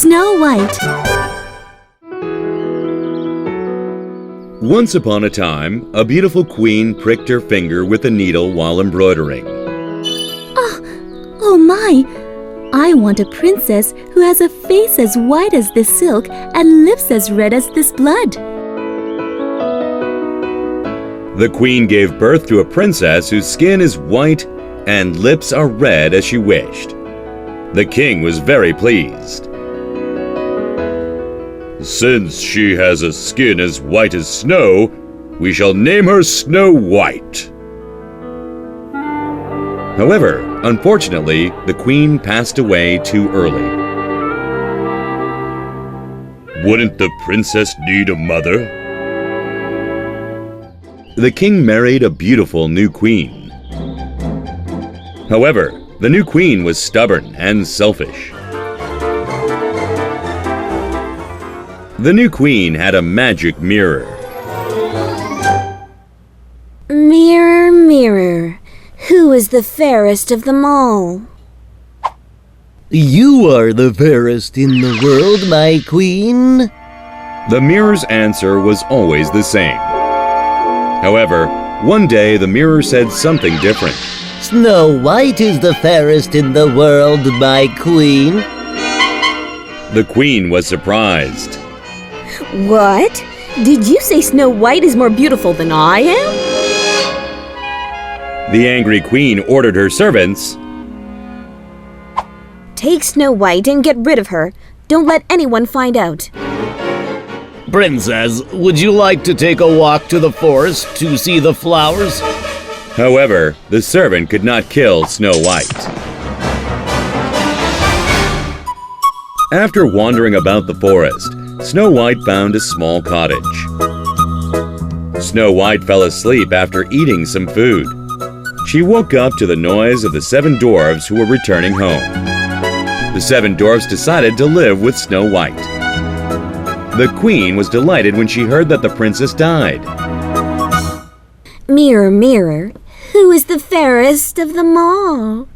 Snow White. Once upon a time, a beautiful queen pricked her finger with a needle while embroidering. Oh my! I want a princess who has a face as white as this silk and lips as red as this blood. The queen gave birth to a princess whose skin is white and lips are red as she wished. The king was very pleased. "Since she has a skin as white as snow, we shall name her Snow White." However, unfortunately, the queen passed away too early. "Wouldn't the princess need a mother?" The king married a beautiful new queen. However, the new queen was stubborn and selfish. The new queen had a magic mirror. Mirror, mirror, who is the fairest of them all? You are the fairest in the world, my queen. The mirror's answer was always the same. However, one day the mirror said something different. Snow White is the fairest in the world, my queen. The queen was surprised. What? Did you say Snow White is more beautiful than I am? The angry queen ordered her servants, Take Snow White and get rid of her. Don't let anyone find out. Princess, would you like to take a walk to the forest to see the flowers? However, the servant could not kill Snow White. After wandering about the forest, Snow White found a small cottage. Snow White fell asleep after eating some food. She woke up to the noise of the 7 dwarfs who were returning home. The 7 dwarfs decided to live with Snow White. The queen was delighted when she heard that the princess died. Mirror, mirror, who is the fairest of them all?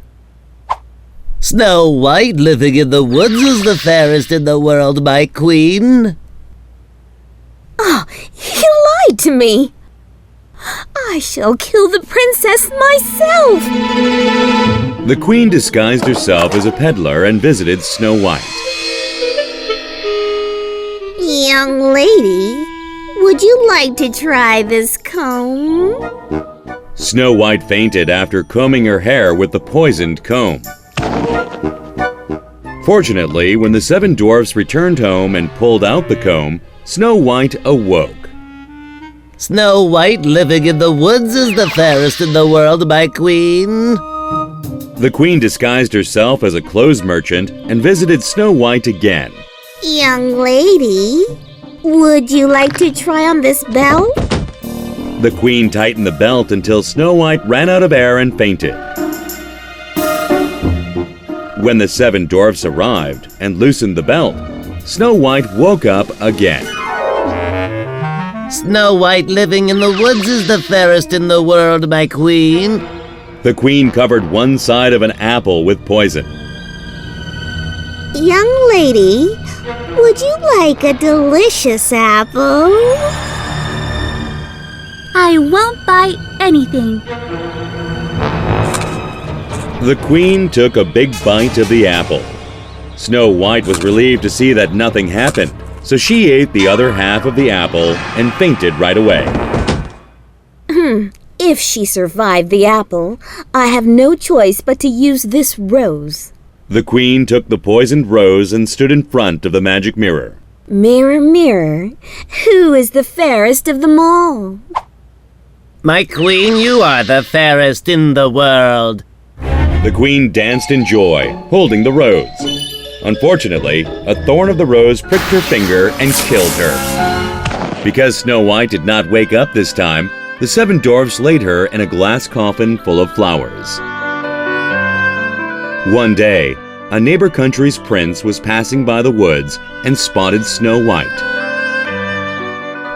Snow White living in the woods is the fairest in the world, my queen. Oh, he lied to me. I shall kill the princess myself. The queen disguised herself as a peddler and visited Snow White. Young lady, would you like to try this comb? Snow White fainted after combing her hair with the poisoned comb. Fortunately, when the 7 dwarfs returned home and pulled out the comb, Snow White awoke. Snow White living in the woods is the fairest in the world, my queen. The queen disguised herself as a clothes merchant and visited Snow White again. Young lady, would you like to try on this belt? The queen tightened the belt until Snow White ran out of air and fainted. When the 7 dwarfs arrived and loosened the belt, Snow White woke up again. Snow White living in the woods is the fairest in the world, my queen. The queen covered one side of an apple with poison. Young lady, would you like a delicious apple? I won't buy anything. The queen took a big bite of the apple. Snow White was relieved to see that nothing happened, so she ate the other half of the apple and fainted right away. If she survived the apple, I have no choice but to use this rose. The queen took the poisoned rose and stood in front of the magic mirror. Mirror, mirror, who is the fairest of them all? My queen, you are the fairest in the world. The queen danced in joy, holding the rose. Unfortunately, a thorn of the rose pricked her finger and killed her. Because Snow White did not wake up this time, the 7 dwarfs laid her in a glass coffin full of flowers. One day, a neighbor country's prince was passing by the woods and spotted Snow White.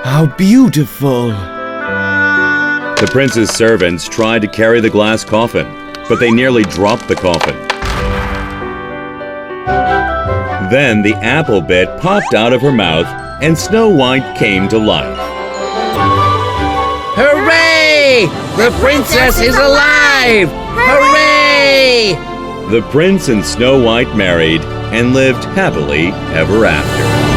How beautiful! The prince's servants tried to carry the glass coffin, but they nearly dropped the coffin. Then the apple bit popped out of her mouth and Snow White came to life. Hooray! The princess is alive! Hooray! The prince and Snow White married and lived happily ever after.